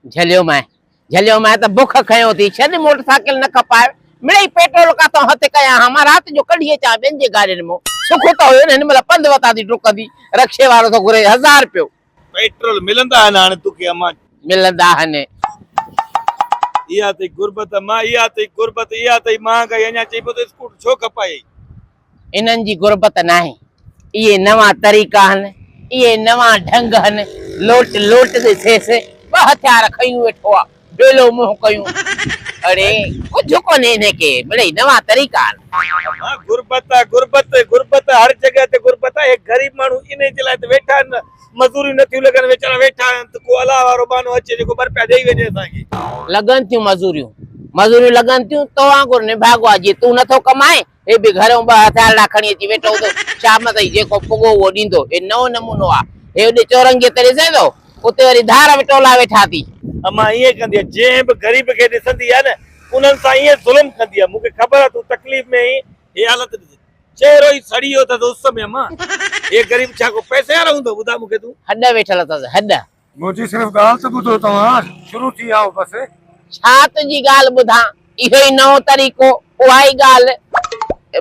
झलियो मैं तो बुख खयो थी छद मोटरसाइकिल न खपाए मिड़ई पेट्रोल का तो हते कया हमारा रात जो कढिए चा बेन जे गाड़ी में सुख तो हो न मतलब पंध वता दी टुक दी रक्षे वालो तो घुरे 1000 रुपयो पेट्रोल मिलंदा है हाणे तोखे अम्मा मिलंदा हने इहा अथई गुरबत मां इहा अथई मां कई अञा चई पियो त स्कूटर छो खपाई इन्हनि जी गुरबत नाहे ये नवा तरीक़ा हन ये नवा ढंग हन लोट लोट दे थिएसि ॿ हथियार खयूं वेठो आहे बेलो मुंहुं कयूं अरे कुझु कोन्हे हिनखे मिड़ई नवा तरीक़ा मां गुरबत हर जगह ते गुरबत आहे गरीब माण्हू इन जे लाइ त वेठा आहिनि मजदूरी नथियूं लॻनि वेचारा वेठा आहिनि त को अलाह वारो बानो अचे जेको ॿ रुपया ॾेई वञे असांखे लगन थियूं मजूरियूं लगन थियूं तो वांगुरु निभागो आहे जीअं तूं नथो कमाए हे बि घरों ॿ हथियार ला खणी अची वेठो हूंदो शाम ताईं जेको पुॻो उहो ॾींदो हे नओं नमूनो आहे हे होॾे चौरंगीअ ते ॾिसे थो उते वरी धार विटोला वेठा थी अम्मा ईअं कंदी आहे जंहिं बि गरीब खे ॾिसंदी आहे न उन्हनि सां ईअं ज़ुल्म कंदी आहे मूंखे ख़बर आहे तूं तकलीफ़ में ई हे हालत चेहरो ई सड़ी वियो अथसि उस में अम्मा हे गरीब छा को पैसे वारो हूंदो ॿुधा मूंखे तूं हॾ वेठल अथसि हॾ मुंहिंजी सिर्फ़ ॻाल्हि त ॿुधो तव्हां शुरू थी आयो बसि छा तुंहिंजी ॻाल्हि ॿुधां इहो ई नओं तरीक़ो उहा ई ॻाल्हि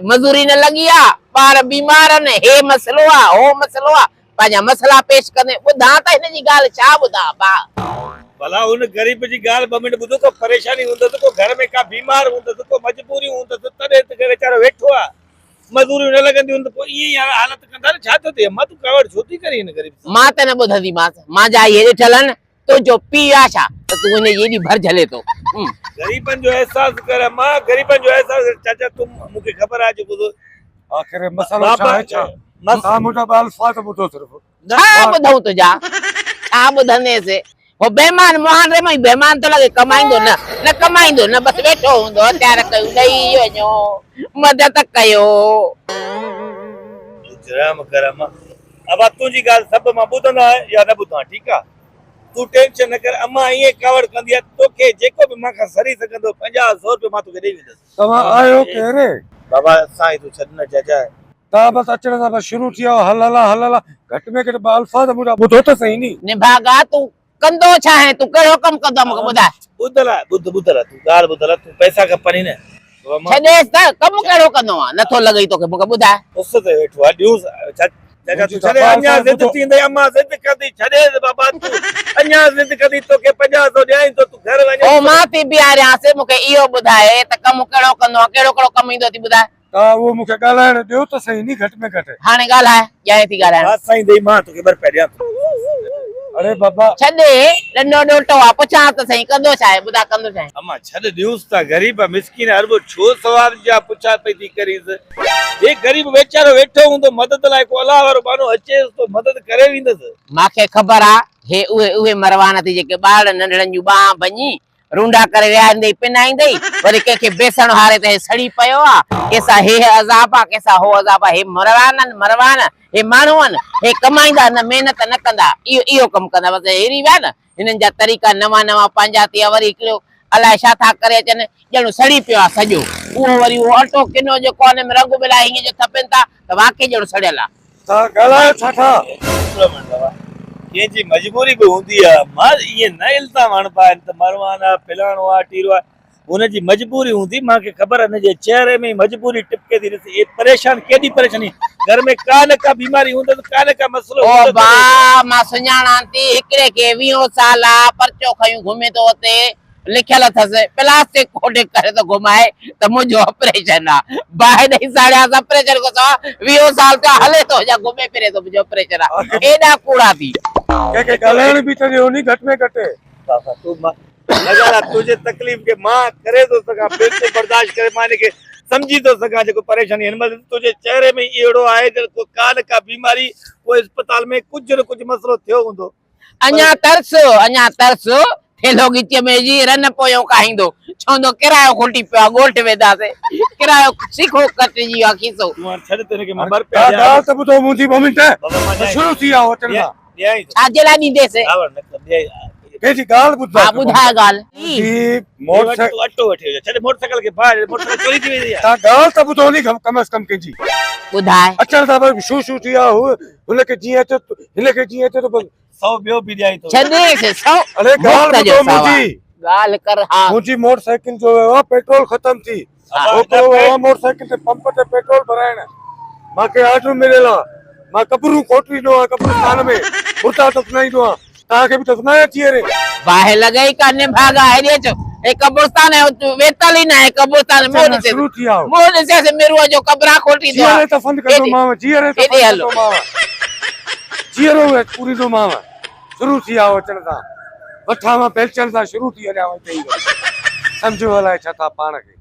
मजूरी न लॻी आहे ॿार बीमार आहिनि हे मसइलो आहे हो मसइलो आहे पंहिंजा मसइला पेश कंदे ॿुधां त हिनजी ॻाल्हि छा ॿुधां भला उन गरीब जी ॻाल्हि 2 मिंट ॿुधो को परेशानी हूंदसि को घर में का बीमार हूंदसि को मजबूरी हूंदसि तॾहिं त वेचारो वेठो आहे मजदूरियूं न लॻंदियूं त पोइ ईअं ई हालत कंदा छा थो थिए मां तूं कावड़ छो थी करी हिन गरीब मां त न ॿुधंदीमांसि मां जा इहे ॾिठल आहिनि तुंहिंजो पीउ आहे छा त तूं हिन जी एॾी भर झले थो गरीबन जो एहसास कर मां गरीबन जो एहसास चाचा तुम मूंखे ख़बर आहे जो आखिर मसलो छा आहे छा मां मुंहिंजा अल्फाज़ ॿुधो सिर्फ़ छा ॿुधऊं तुंहिंजा छा ॿुधंदेसि वो बेमान मुहांडे में बेमान तो लगे कमाईंदो न कमाईंदो न बस वेठो हूंदो हथियार कयूं ॾेई वञो मदद कयो जराम कर अम्मा अब तुंहिंजी ॻाल्हि सभु मां ॿुधंदो आहियां या न ॿुधां ठीकु आहे तूं टेंशन न कर अम्मा ईअं कावड़ कंदी आहे तोखे जेको बि मां खां सरी सघंदो 50-100 रुपया मां तोखे ॾेई वेंदुसि तव्हां आयो केरे बाबा असां तूं छॾ न चाचा तव्हां बसि अचण सां बसि शुरू थी वियो हल घटि में घटि अल्फाज़ मुंहिंजा ॿुधो त सही नी निभागा तूं कंदो छा है तूं कहिड़ो कमु कंदो मूंखे ॿुधाए ॿुधल तूं ॻाल्हि ॿुधल तूं पैसा खपनि न छॾेसि त कमु कहिड़ो कंदो आहे नथो लॻई तोखे मूंखे ॿुधाए उस ते वेठो आहे ॾियूं चाचा तूं छॾे अञा ज़िद थींदे अम्मा ज़िद कंदी छॾेसि बाबा तूं अञा ज़िद कंदी तोखे 50-100 ॾियां तो तूं घर वञ ओ मां थी बीहारियांसि मूंखे इहो ॿुधाए त कमु कहिड़ो कंदो आहे कहिड़ो कमु ईंदो थी ॿुधाए तव्हां उहो मूंखे ॻाल्हाइण ॾियो त सही नी घटि में घटि हाणे ॻाल्हाए ॼाणे थी ॻाल्हाए साईं ॾेई मां तोखे 2 रुपया ॾियां अरे बाबा छॾे ॾंडो ॾोटो आहे पुछां त सही कंदो छा आहे ॿुधा कंदो छा आहे अम्मा छॾ ॾियूंसि था गरीब मिसकिन अरबो छो सवाल जा पुछा पई थी करीसि हे गरीब वेचारो वेठो हूंदो मदद लाइ को अलाह वारो बानो अचेसि तो मदद करे वेंदसि मूंखे ख़बर आहे हे उहे मरवान थी जेके ॿार नंढड़नि जूं बाह भञी रूंडा करे विहारींदई पिनाईंदई वरी कंहिंखे बेसण हारे त हे सड़ी पियो आहे कंहिंसां हे अज़ाब आहे कंहिंसां हो अज़ाब आहे हे मरवान हे माण्हू आहिनि हे कमाईंदा न महिनत न कंदा इहो कमु कंदा बसि हेरी विया न हिननि जा तरीक़ा नवां पंहिंजा थिया वरी हिकिड़ो अलाए छा था करे अचनि ॼणो सड़ी पियो आहे सॼो उहो वरी उहो अटो किनो जेको हुन में रंग मिलाए हीअं जो थपनि था त वाकई ॼणो सड़ियल आहे तव्हां ॻाल्हायो छा कंहिंजी मजबूरी बि हूंदी आहे मां ईअं न इल्ज़ाम हणबा आहिनि त मरवान आहे फिलाणो आहे टीरो आहे हुनजी मजबूरी हूंदी मूंखे ख़बर आहे हिनजे चेहरे में मजबूरी टिपके थी ॾिस हे परेशान केॾी परेशानी घर में का न का बीमारी हूंदसि का न का मसइलो ओ बा मां सुञाणां थी हिकिड़े खे 20 साल आहे परचो खयूं घुमे थो उते लिखियल अथसि प्लास्टिक खोटे करे थो घुमाए त मुंहिंजो ऑपरेशन आहे बाहि ॾेई साड़ियासि ऑपरेशन को 20 साल पिया हले थो या घुमे फिरे थो मुंहिंजो ऑपरेशन आहे एॾा कूड़ा थी कंहिंखे ॻाल्हाइण बि त ॾियो नी घटि में घटि बाबा तूं तुझे तकलीफ़ के मां करे थो सघां बिल्कुलु बर्दाश्त करे मां हिनखे समझी थो सघां जेको परेशानी हिन महिल तुंहिंजे चेहरे में अहिड़ो आहे को का न का बीमारी को अस्पताल में कुझु न कुझु मसइलो थियो हूंदो अञा तरस थेलो गिचीअ में जी रन पोयो खाईंदो चवंदो किरायो खुटी पियो आहे ॻोठ वेंदासीं किरायो सीखो कटिजी वियो आहे खीसो छॾ त हिनखे मां 2 रुपया ॻाल्हि त ॿुधो मुंहिंजी 2 मिंट शुरू थी विया अचण सां छाजे लाइ ॾींदेसि कंहिंजी ॻाल्हि ॿुधाए हा ॿुधाए ॻाल्हि मोटरसाइकिल अटो वठी वञो छॾे मोटरसाइकिल खे बाहर मोटरसाइकिल चोरी थी वेंदी आहे तव्हां ॻाल्हि त ॿुधो नी कम अज कम कंहिंजी ॿुधाए अचण सां बस शू शू थी विया हुनखे जीअं अचे हिनखे जीअं अचे त बस 100 ॿियो बि ॾियाई थो छॾेसि सौ अरे मुफ़्त ॻाल्हि जो ॿुधो सवाल। मुंहिंजी ॻाल्हि कर हा मुंहिंजी मोटरसाइकिल जो आहे पेट्रोल ख़तम थी मोटरसाइकिल ते पंप ते पेट्रोल भराइण मूंखे ऑर्डर मिलियल आहे मां कबरूं खोटींदो आहियां कब्रिस्तान में मुर्दा दफ़नाईंदो आहियां तव्हांखे बि दफ़नाया थी अरे बाहि लॻई कान्हे भागा हेॾे अचो हे कब्रिस्तान है वेतल ई न आहे कब्रिस्तान में चङा शुरू थी विया मोह ॾिसेसि मिरुअ जो कबरा खोटी दो जीअरे त फंड कंदो माव जीअरे त हेॾे हलो। जीअरो पूरींदो माव शुरू थी विया अचण सां वठां मां बेचण सां शुरू थी वञा सम्झो अलाए छा था पाण खे